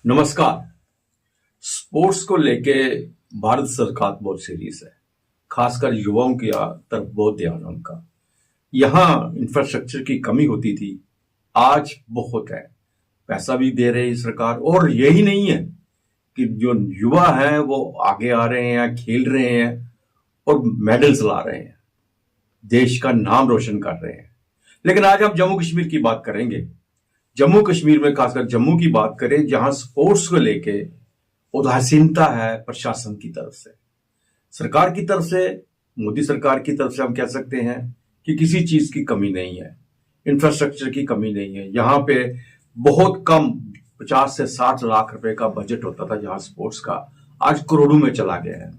नमस्कार। स्पोर्ट्स को लेके भारत सरकार बहुत सीरियस है, खासकर युवाओं की तरफ बहुत ध्यान है उनका। यहाँ इंफ्रास्ट्रक्चर की कमी होती थी, आज बहुत है। पैसा भी दे रही है सरकार, और यही नहीं है कि जो युवा हैं वो आगे आ रहे हैं, खेल रहे हैं और मेडल्स ला रहे हैं, देश का नाम रोशन कर रहे हैं। लेकिन आज हम जम्मू कश्मीर की बात करेंगे। जम्मू कश्मीर में खासकर जम्मू की बात करें, जहां स्पोर्ट्स को लेके उदासीनता है प्रशासन की तरफ से, सरकार की तरफ से, मोदी सरकार की तरफ से। हम कह सकते हैं कि किसी चीज की कमी नहीं है, इंफ्रास्ट्रक्चर की कमी नहीं है। यहाँ पे बहुत कम 50 से 60 लाख रुपए का बजट होता था जहां स्पोर्ट्स का, आज करोड़ों में चला गया है।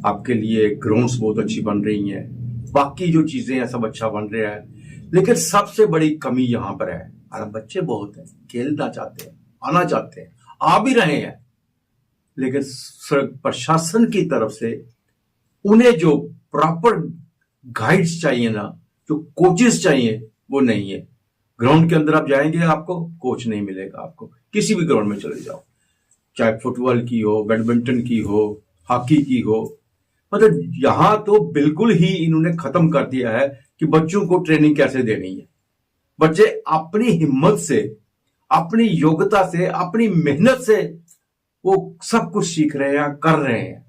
आपके लिए ग्राउंड्स बहुत अच्छी बन रही हैं, बाकी जो चीजें हैं सब अच्छा बन रहा है। लेकिन सबसे बड़ी कमी यहाँ पर है, और बच्चे बहुत हैं, खेलना चाहते हैं, आना चाहते हैं, आ भी रहे हैं, लेकिन प्रशासन की तरफ से उन्हें जो प्रॉपर गाइड्स चाहिए ना, जो कोचेस चाहिए, वो नहीं है। ग्राउंड के अंदर आप जाएंगे, आपको कोच नहीं मिलेगा। आपको किसी भी ग्राउंड में चले जाओ, चाहे फुटबॉल की हो, बैडमिंटन की हो, हॉकी की हो, मतलब यहां तो बिल्कुल ही इन्होंने खत्म कर दिया है कि बच्चों को ट्रेनिंग कैसे देनी है। बच्चे अपनी हिम्मत से, अपनी योग्यता से, अपनी मेहनत से वो सब कुछ सीख रहे हैं, कर रहे हैं।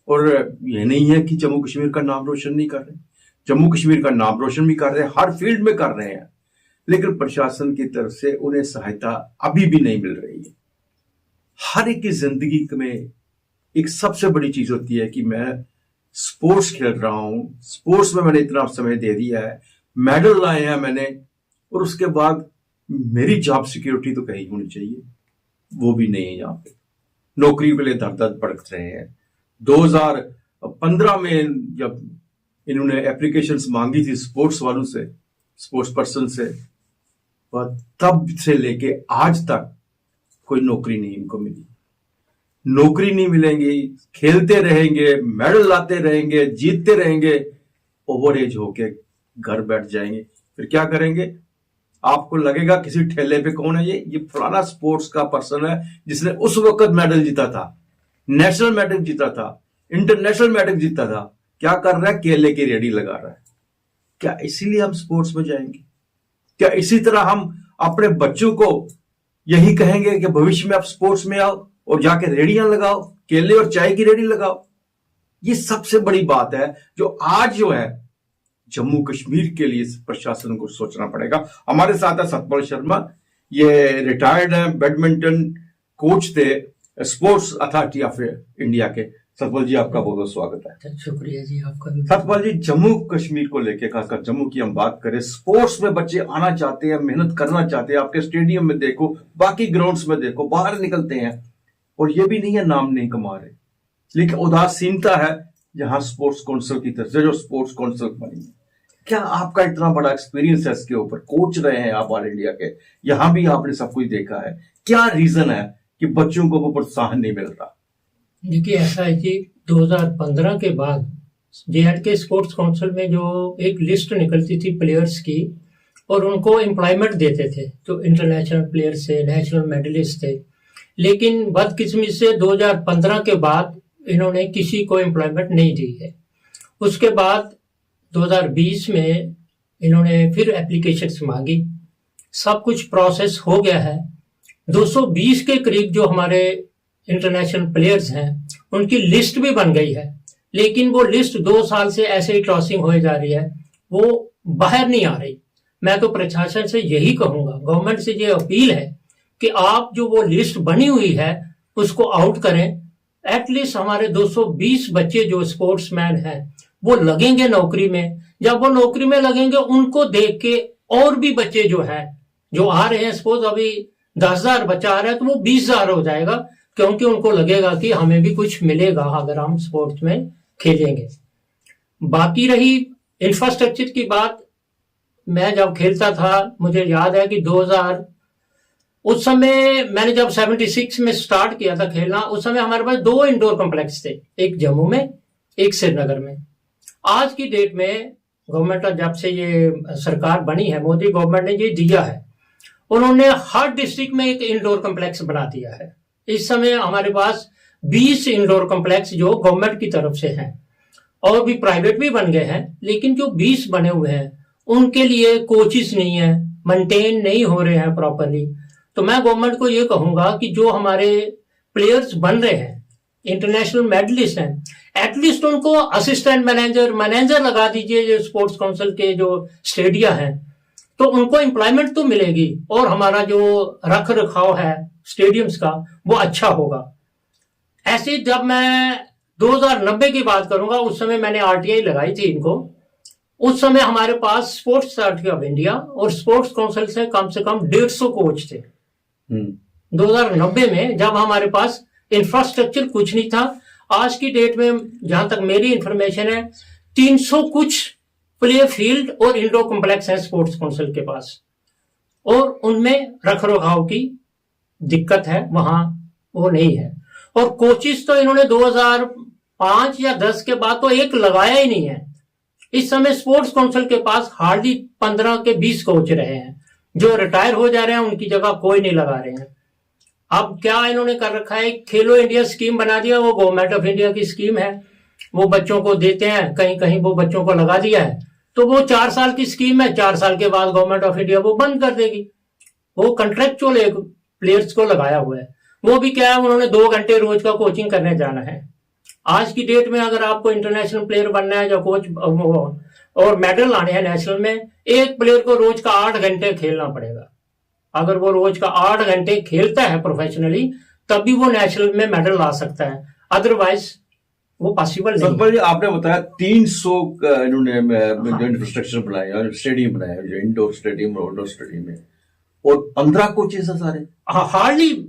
और ये नहीं है कि जम्मू कश्मीर का नाम रोशन नहीं कर रहे, जम्मू कश्मीर का नाम रोशन भी कर रहे हैं, हर फील्ड में कर रहे हैं। लेकिन प्रशासन की तरफ से उन्हें सहायता अभी भी नहीं मिल रही है। हर एक की जिंदगी में एक सबसे बड़ी चीज होती है कि मैं स्पोर्ट्स खेल रहा हूं, स्पोर्ट्स में मैंने इतना समय दे दिया है, मेडल लाए हैं मैंने, और उसके बाद मेरी जॉब सिक्योरिटी तो कहीं होनी चाहिए, वो भी नहीं है। यहाँ पे नौकरी के लिए दर दर भटक रहे हैं। 2015 में जब इन्होंने एप्लीकेशंस मांगी थी स्पोर्ट्स वालों से, स्पोर्ट्स पर्सन से, तब से लेके आज तक कोई नौकरी नहीं इनको मिली। नौकरी नहीं मिलेंगी, खेलते रहेंगे, मेडल लाते रहेंगे, जीतते रहेंगे, ओवर एज होके घर बैठ जाएंगे। फिर क्या करेंगे? आपको लगेगा किसी ठेले पे कौन है ये फलाना स्पोर्ट्स का पर्सन है जिसने उस वक्त मेडल जीता था, नेशनल मेडल जीता था, इंटरनेशनल मेडल जीता था। क्या कर रहा है? केले की रेडी लगा रहा है। क्या इसीलिए हम स्पोर्ट्स में जाएंगे? क्या इसी तरह हम अपने बच्चों को यही कहेंगे कि भविष्य में आप स्पोर्ट्स में आओ और जाके रेडियां लगाओ, केले और चाय की रेडी लगाओ? ये सबसे बड़ी बात है जो आज जो है जम्मू कश्मीर के लिए प्रशासन को सोचना पड़ेगा। हमारे साथ है सतपाल शर्मा, ये रिटायर्ड हैं, बैडमिंटन कोच थे स्पोर्ट्स अथॉरिटी ऑफ इंडिया के। सतपाल जी, आपका बहुत बहुत स्वागत है। शुक्रिया जी, आपका भी। सतपाल जी, जम्मू कश्मीर को लेकर, खासकर जम्मू की हम बात करें, स्पोर्ट्स में बच्चे आना चाहते हैं, मेहनत करना चाहते हैं। आपके स्टेडियम में देखो, बाकी ग्राउंड्स में देखो, बाहर निकलते हैं, और ये भी नहीं है नाम नहीं कमा रहे। लेकिन उदासीनता है जहां स्पोर्ट्स काउंसिल की तरफ से, जो स्पोर्ट्स काउंसिल बनी है। क्या आपका इतना बड़ा एक्सपीरियंस है इसके ऊपर, कोच रहे हैं आप ऑल इंडिया के, यहां भी आपने सब कुछ देखा है, क्या रीजन है कि बच्चों को वो प्रोत्साहन नहीं मिल रहा? देखिए, ऐसा है कि 2015 के बाद जे.एंड.के स्पोर्ट्स काउंसिल में जो एक लिस्ट निकलती थी प्लेयर्स की, और उनको एम्प्लॉयमेंट देते थे, जो इंटरनेशनल प्लेयर्स थे, नेशनल मेडलिस्ट थे। लेकिन बदकिस्मती से 2015 के बाद इन्होंने किसी को एम्प्लॉयमेंट नहीं दी है। उसके बाद 2020 में इन्होंने फिर एप्लीकेशंस मांगी, सब कुछ प्रोसेस हो गया है। 220 के करीब जो हमारे इंटरनेशनल प्लेयर्स हैं उनकी लिस्ट भी बन गई है, लेकिन वो लिस्ट 2 साल से ऐसे ही क्रॉसिंग हो जा रही है, वो बाहर नहीं आ रही। मैं तो प्रशासन से यही कहूंगा, गवर्नमेंट से ये अपील है कि आप जो वो लिस्ट बनी हुई है उसको आउट करें। एटलीस्ट हमारे 220 बच्चे जो स्पोर्ट्समैन हैं वो लगेंगे नौकरी में। जब वो नौकरी में लगेंगे, उनको देख के और भी बच्चे जो हैं, जो आ रहे हैं, सपोज अभी 10,000 बच्चा आ रहा है तो वो 20,000 हो जाएगा, क्योंकि उनको लगेगा कि हमें भी कुछ मिलेगा अगर हम स्पोर्ट्स में खेलेंगे। बाकी रही इंफ्रास्ट्रक्चर की बात, मैं जब खेलता था, मुझे याद है कि 2000 उस समय मैंने जब 76 में स्टार्ट किया था खेलना, उस समय हमारे पास 2 इंडोर कॉम्प्लेक्स थे, एक जम्मू में, एक श्रीनगर में। आज की डेट में गवर्नमेंट जब से ये सरकार बनी है, मोदी गवर्नमेंट ने ये दिया है, उन्होंने हर डिस्ट्रिक्ट में एक इंडोर कॉम्प्लेक्स बना दिया है। इस समय हमारे पास 20 इंडोर कॉम्प्लेक्स जो गवर्नमेंट की तरफ से हैं, और भी प्राइवेट भी बन गए हैं, लेकिन जो 20 बने हुए हैं उनके लिए कोचिस नहीं है, मेंटेन नहीं हो रहे हैं प्रॉपरली। तो मैं गवर्नमेंट को ये कहूंगा कि जो हमारे प्लेयर्स बन रहे हैं, इंटरनेशनल मेडलिस्ट हैं, एटलीस्ट उनको असिस्टेंट मैनेजर लगा दीजिए जो स्पोर्ट्स काउंसिल के जो स्टेडिया हैं, तो उनको एम्प्लॉयमेंट तो मिलेगी और हमारा जो रख रखाव है स्टेडियम्स का वो अच्छा होगा। ऐसे जब मैं 2090 की बात करूंगा, उस समय मैंने आरटीआई लगाई थी इनको। उस समय हमारे पास स्पोर्ट्स अथॉरिटी ऑफ इंडिया और स्पोर्ट्स काउंसिल से कम 150 कोच थे। 2090 में जब हमारे पास इंफ्रास्ट्रक्चर कुछ नहीं था, आज की डेट में जहां तक मेरी इंफॉर्मेशन है 300 कुछ प्ले फील्ड और इंडोर कॉम्प्लेक्स है स्पोर्ट्स काउंसिल के पास, और उनमें रख रखाव की दिक्कत है, वहां वो नहीं है। और कोचिस तो इन्होंने 2005 या 10 के बाद तो एक लगाया ही नहीं है। इस समय स्पोर्ट्स काउंसिल के पास हार्डली 15 के 20 कोच रहे हैं, जो रिटायर हो जा रहे हैं, उनकी जगह कोई नहीं लगा रहे हैं। अब क्या इन्होंने कर रखा है, खेलो इंडिया स्कीम बना दिया, वो गवर्नमेंट ऑफ इंडिया की स्कीम है, वो बच्चों को देते हैं, कहीं कहीं वो बच्चों को लगा दिया है, तो वो 4 साल की स्कीम है, 4 साल के बाद गवर्नमेंट ऑफ इंडिया वो बंद कर देगी। वो कंट्रेक्चुअल एक प्लेयर्स को लगाया हुआ है, वो भी क्या है, उन्होंने 2 घंटे रोज का कोचिंग करने जाना है। आज की डेट में अगर आपको इंटरनेशनल प्लेयर बनना है या कोच और मेडल लाने हैं नेशनल में, एक प्लेयर को रोज का 8 घंटे खेलना पड़ेगा। अगर वो रोज का 8 घंटे खेलता है प्रोफेशनली, तभी वो नेशनल में मेडल ला सकता है, अदरवाइज वो पॉसिबल नहीं। सतपाल जी, आपने बताया 300 इन्होंने जो इंफ्रास्ट्रक्चर बनाया, स्टेडियम बनाया, जो इंडोर स्टेडियम और आउटडोर स्टेडियम है, और 15 कोचेस है सारे। हाँ, हार्डली,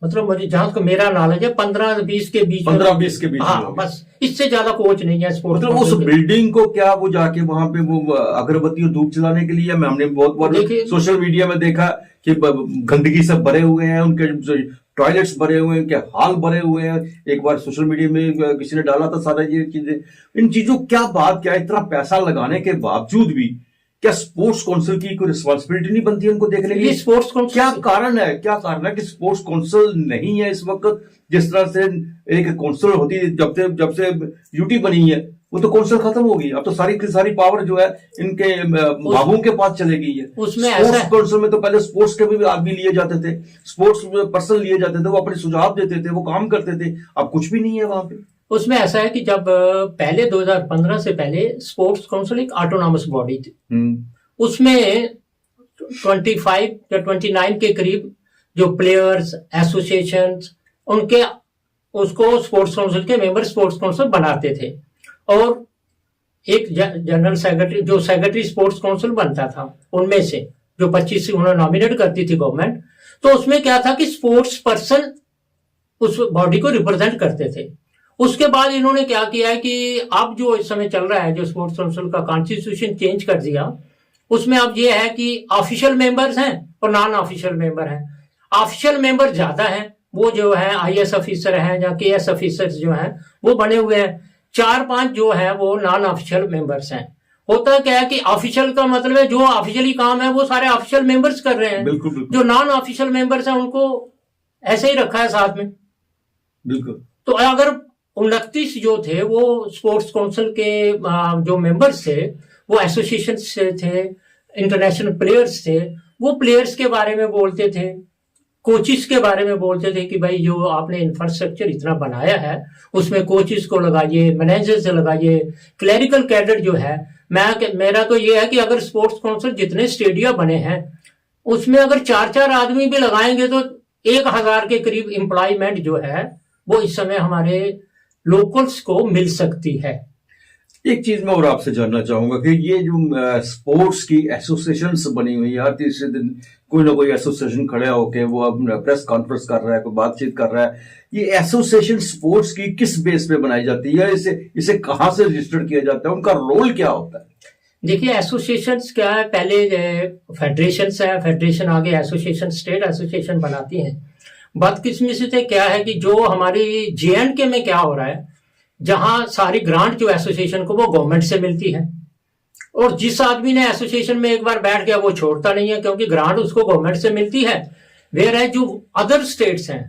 मतलब मुझे जहां तक मेरा नॉलेज है 15-20 के बीच, 15-20 के बीच। हाँ, बस इससे ज्यादा कोच नहीं है स्पोर्ट्स। मतलब उस बिल्डिंग को क्या वो जाके वहां पे वो अगरबत्ती और धूप जलाने के लिए, हमने बहुत बार सोशल मीडिया में देखा कि गंदगी सब भरे हुए हैं, उनके टॉयलेट्स भरे हुए हैं, उनके हाल भरे हुए हैं। एक बार सोशल मीडिया में किसी ने डाला था सारा ये चीजें। इन चीजों क्या बात, क्या इतना पैसा लगाने के बावजूद भी क्या स्पोर्ट्स काउंसिल की कोई रिस्पॉन्सिबिलिटी नहीं बनती है उनको देखने के लिए? स्पोर्ट्स काउंसिल क्या कारण है, क्या कारण है कि स्पोर्ट्स काउंसिल नहीं है इस वक्त? जिस तरह से एक काउंसिल होती है, जब से यूटी बनी है, वो तो काउंसिल खत्म होगी। अब तो सारी की सारी पावर जो है इनके बाबुओं के पास चले गई है। उसमें स्पोर्ट्स काउंसिल में तो पहले स्पोर्ट्स के भी आदमी लिए जाते थे, स्पोर्ट्स पर्सन लिए जाते थे, वो अपने सुझाव देते थे, वो काम करते थे। अब कुछ भी नहीं है वहां पे। उसमें ऐसा है कि जब पहले 2015 से पहले स्पोर्ट्स काउंसिल एक ऑटोनॉमस बॉडी थी, उसमें 25 या 29 के करीब जो प्लेयर्स एसोसिएशन, उनके उसको स्पोर्ट्स काउंसिल के मेंबर स्पोर्ट्स काउंसिल बनाते थे, और एक जनरल सेक्रेटरी, जो सेक्रेटरी स्पोर्ट्स काउंसिल बनता था, उनमें से जो 25 उन्होंने नॉमिनेट करती थी गवर्नमेंट। तो उसमें क्या था कि स्पोर्ट्स पर्सन उस बॉडी को रिप्रेजेंट करते थे। उसके बाद इन्होंने क्या किया है कि अब जो इस समय चल रहा है, जो स्पोर्ट्स काउंसिल का कॉन्स्टिट्यूशन चेंज कर दिया, उसमें अब ये है कि ऑफिशियल मेंबर्स हैं और नॉन ऑफिशियल मेंबर हैं। ऑफिशियल मेंबर ज्यादा हैं, वो जो है आईएएस ऑफिसर हैं या केएस ऑफिसर्स जो हैं वो बने हुए हैं। 4-5 जो है वो नॉन ऑफिशियल मेंबर्स हैं। होता क्या है कि ऑफिशियल का मतलब है जो ऑफिशियली काम है वो सारे ऑफिशियल मेंबर्स कर रहे हैं। बिल्कुल, बिल्कुल। जो नॉन ऑफिशियल मेंबर्स हैं उनको ऐसे ही रखा है साथ में। बिल्कुल। तो अगर 29 जो थे वो स्पोर्ट्स काउंसिल के जो मेंबर्स थे, वो एसोसिएशन से थे, इंटरनेशनल प्लेयर्स थे, वो प्लेयर्स के बारे में बोलते थे, कोचिस के बारे में बोलते थे कि भाई जो आपने इंफ्रास्ट्रक्चर इतना बनाया है उसमें कोचिस को लगाइए, मैनेजर से लगाइए, क्लरिकल कैडर जो है। मेरा तो ये है कि अगर स्पोर्ट्स काउंसिल जितने स्टेडियम बने हैं उसमें अगर 4-4 आदमी भी लगाएंगे तो 1000 के करीब एम्प्लॉयमेंट जो है वो इस समय हमारे लोकल्स को मिल सकती है। एक चीज मैं और आपसे जानना चाहूंगा कि ये जो स्पोर्ट्स की एसोसिएशंस बनी हुई है, हर तीसरे दिन कोई ना कोई एसोसिएशन खड़ा होकर वो अपना प्रेस कॉन्फ्रेंस कर रहा है, कोई बातचीत कर रहा है। ये एसोसिएशन स्पोर्ट्स की किस बेस पे बनाई जाती है? इसे कहां से रजिस्टर्ड किया जाता है? उनका रोल क्या होता है? देखिए, एसोसिएशंस क्या है, पहले फेडरेशंस है, फेडरेशन आगे एसोसिएशन, स्टेट एसोसिएशन बनाती हैं। बदकिस्मती से क्या है कि जो हमारी JNK में क्या हो रहा है, जहां सारी ग्रांट जो एसोसिएशन को वो गवर्नमेंट से मिलती है, और जिस आदमी ने एसोसिएशन में एक बार बैठ गया वो छोड़ता नहीं है, क्योंकि ग्रांट उसको गवर्नमेंट से मिलती है। वेयर है जो अदर स्टेट्स हैं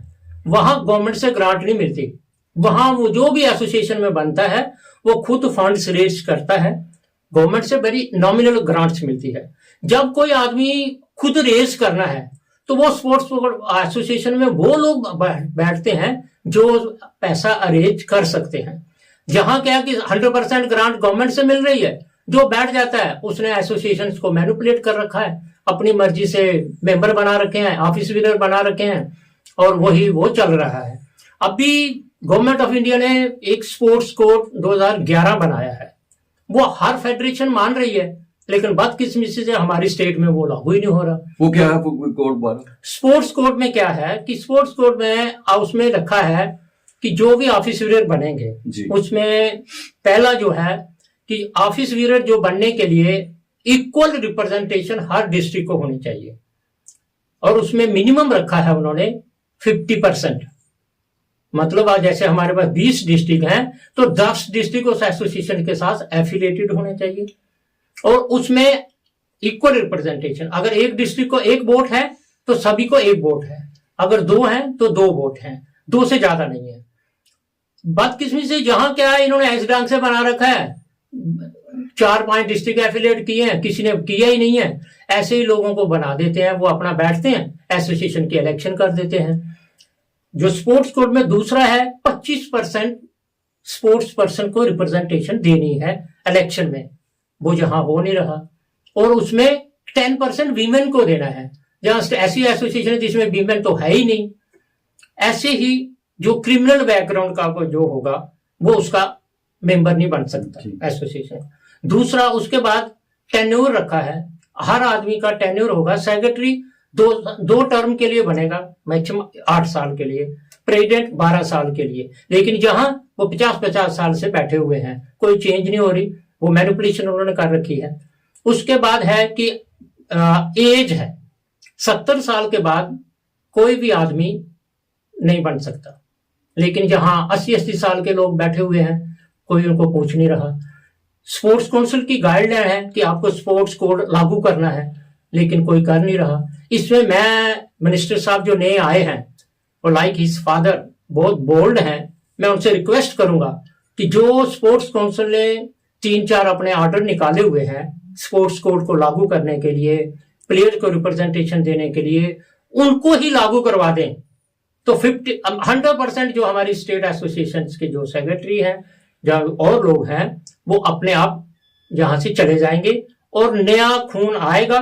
वहां गवर्नमेंट से ग्रांट नहीं मिलती। वहां वो जो भी एसोसिएशन में बनता है वो खुद फंड्स रेज करता है, गवर्नमेंट से बड़ी नॉमिनल ग्रांट्स मिलती है। जब कोई आदमी खुद रेज करना है तो वो स्पोर्ट्स एसोसिएशन में वो लोग बैठते हैं जो पैसा अरेंज कर सकते हैं। जहां क्या कि 100% ग्रांट गवर्नमेंट से मिल रही है, जो बैठ जाता है उसने एसोसिएशन को मैनिपुलेट कर रखा है, अपनी मर्जी से मेंबर बना रखे हैं, ऑफिस वीनर बना रखे हैं, और वही वो चल रहा है। अभी गवर्नमेंट ऑफ इंडिया ने एक स्पोर्ट्स कोड 2011 बनाया है, वो हर फेडरेशन मान रही है, लेकिन बदकिस्मती से हमारी स्टेट में वो लागू ही नहीं हो रहा। वो क्या है कोड बार? स्पोर्ट्स कोड में क्या है कि स्पोर्ट्स कोड में उसमें रखा है कि जो भी ऑफिस वीरर बनेंगे उसमें पहला जो है कि ऑफिस वीरर जो बनने के लिए इक्वल रिप्रेजेंटेशन हर डिस्ट्रिक्ट को होनी चाहिए, और उसमें मिनिमम रखा है उन्होंने 50%। मतलब आज जैसे हमारे पास 20 डिस्ट्रिक्ट हैं तो 10 डिस्ट्रिक्ट उस एसोसिएशन के साथ एफिलिएटेड होने चाहिए, और उसमें इक्वल रिप्रेजेंटेशन। अगर एक डिस्ट्रिक्ट को एक वोट है तो सभी को एक वोट है, अगर 2 हैं तो 2 वोट हैं, 2 से ज्यादा नहीं है। बदकिस्मती से जहां क्या है इन्होंने ऐसे ढंग से बना रखा है, 4-5 डिस्ट्रिक्ट एफिलिएट किए हैं, किसी ने किया ही नहीं है, ऐसे ही लोगों को बना देते हैं, वो अपना बैठते हैं, एसोसिएशन की इलेक्शन कर देते हैं। जो स्पोर्ट्स कोड में दूसरा है 25% स्पोर्ट्स पर्सन को रिप्रेजेंटेशन देनी है इलेक्शन में, वो जहां हो नहीं रहा, और उसमें 10% वीमेन को देना है, जहां ऐसी एसोसिएशन है जिसमें वीमेन तो है ही नहीं। ऐसे ही जो क्रिमिनल बैकग्राउंड का जो होगा वो उसका मेंबर नहीं बन सकता एसोसिएशन। दूसरा उसके बाद टेन्योर रखा है, हर आदमी का टेन्योर होगा, सेक्रेटरी 2 टर्म के लिए बनेगा, मैक्सिमम 8 साल के लिए, प्रेसिडेंट 12 साल के लिए। लेकिन जहां वो 50-50 साल से बैठे हुए हैं, कोई चेंज नहीं हो रही, वो मैनिपुलेशन उन्होंने कर रखी है। उसके बाद है कि एज है 70 साल के बाद कोई भी आदमी नहीं बन सकता, लेकिन जहां 80-80 साल के लोग बैठे हुए हैं कोई उनको पूछ नहीं रहा। स्पोर्ट्स काउंसिल की गाइडलाइन है कि आपको स्पोर्ट्स कोड लागू करना है, लेकिन कोई कर नहीं रहा। इसमें मैं मिनिस्टर साहब जो नए आए हैं और लाइक हिज फादर बहुत बोल्ड हैं, मैं उनसे रिक्वेस्ट करूंगा कि जो स्पोर्ट्स काउंसिल ने 3-4 अपने ऑर्डर निकाले हुए हैं स्पोर्ट्स कोड को लागू करने के लिए, प्लेयर को रिप्रेजेंटेशन देने के लिए, उनको ही लागू करवा दें तो 100% जो हमारी स्टेट एसोसिएशन के जो सेक्रेटरी हैं या और लोग हैं वो अपने आप यहां से चले जाएंगे और नया खून आएगा,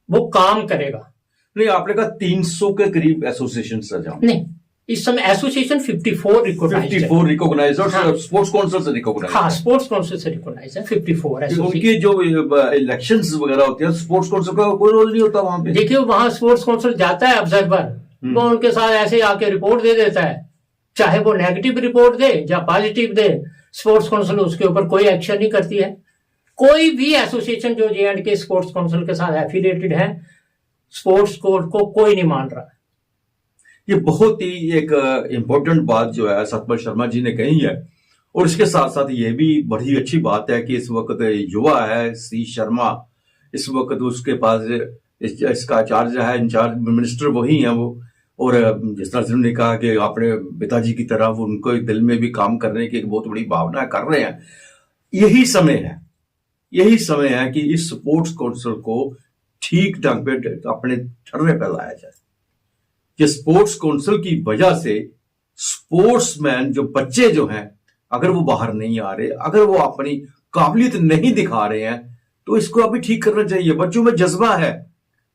वो काम करेगा। नहीं, आपने कहा 300 के करीब एसोसिएशन नहीं, इस समय एसोसिएशन 54 रिकॉग्नाइज और स्पोर्ट्स काउंसिल से रिकॉग्नाइज। हाँ, स्पोर्ट्स काउंसिल से रिकॉग्नाइज है 54। उनकी जो इलेक्शंस वगैरह होती है स्पोर्ट्स काउंसिल का कोई रोल नहीं होता वहां पे। देखिए वहां स्पोर्ट्स काउंसिल जाता है ऑब्जर्वर, वो उनके साथ ऐसे आके रिपोर्ट दे देता है, चाहे वो नेगेटिव रिपोर्ट दे या पॉजिटिव दे, स्पोर्ट्स काउंसिल उसके ऊपर कोई एक्शन नहीं करती है। कोई भी एसोसिएशन जो J&K स्पोर्ट्स काउंसिल के साथ एफिलिएटेड है, स्पोर्ट्स कोड को कोई नहीं मान रहा। ये बहुत ही एक इम्पोर्टेंट बात जो है सतपाल शर्मा जी ने कही है, और इसके साथ साथ ये भी बड़ी अच्छी बात है कि इस वक्त युवा है सी शर्मा, इस वक्त उसके पास इसका चार्ज है, इंचार्ज मिनिस्टर वही है वो, और जिस तरह से उन्होंने कहा कि अपने पिताजी की तरह वो उनको दिल में भी काम करने की एक बहुत बड़ी भावना कर रहे हैं। यही समय है कि इस स्पोर्ट्स काउंसिल को ठीक ढंग पे अपने ठर्रे पे लाया जाए कि स्पोर्ट्स काउंसिल की वजह से स्पोर्ट्समैन जो बच्चे जो हैं अगर वो बाहर नहीं आ रहे, अगर वो अपनी काबिलियत नहीं दिखा रहे हैं, तो इसको अभी ठीक करना चाहिए। बच्चों में जज्बा है,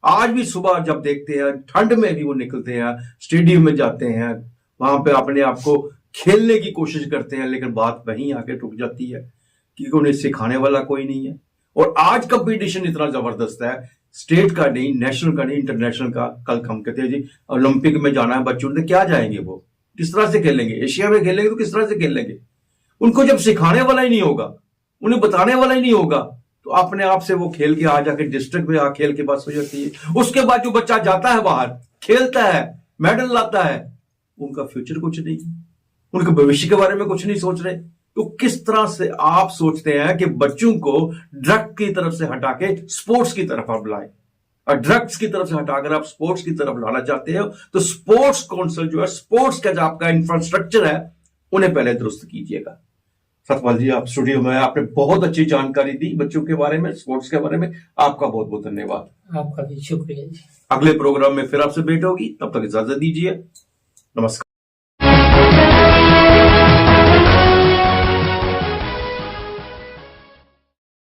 आज भी सुबह जब देखते हैं ठंड में भी वो निकलते हैं, स्टेडियम में जाते हैं, वहां पे अपने आप को खेलने की कोशिश करते हैं, लेकिन बात वहीं आके रुक जाती है क्योंकि उन्हें सिखाने वाला कोई नहीं है। और आज कंपटीशन इतना जबरदस्त है, स्टेट का नहीं, नेशनल का नहीं, इंटरनेशनल का। कल हम कहते हैं जी ओलंपिक में जाना है बच्चों ने, क्या जाएंगे वो, किस तरह से खेलेंगे? एशिया में खेलेंगे तो किस तरह से खेलेंगे? उनको जब सिखाने वाला ही नहीं होगा, उन्हें बताने वाला ही नहीं होगा, तो अपने आप से वो खेल के आ जाके डिस्ट्रिक्ट में आ खेल के बस हो जाती है। उसके बाद जो बच्चा जाता है बाहर, खेलता है, मेडल लाता है, उनका फ्यूचर कुछ नहीं, उनके भविष्य के बारे में कुछ नहीं सोच रहे। तो किस तरह से आप सोचते हैं कि बच्चों को ड्रग की तरफ से हटा के स्पोर्ट्स की तरफ आप लाए? और ड्रग्स की तरफ से हटाकर आप स्पोर्ट्स की तरफ लाना चाहते हो, तो स्पोर्ट्स काउंसिल जो है, स्पोर्ट्स का जो आपका इंफ्रास्ट्रक्चर है, उन्हें पहले दुरुस्त कीजिएगा। सतपाल जी, आप स्टूडियो में आपने बहुत अच्छी जानकारी दी बच्चों के बारे में, स्पोर्ट्स के बारे में। आपका बहुत बहुत धन्यवाद। आपका भी शुक्रिया जी। अगले प्रोग्राम में फिर आपसे भेंट होगी, तब तक इजाजत दीजिए। नमस्कार।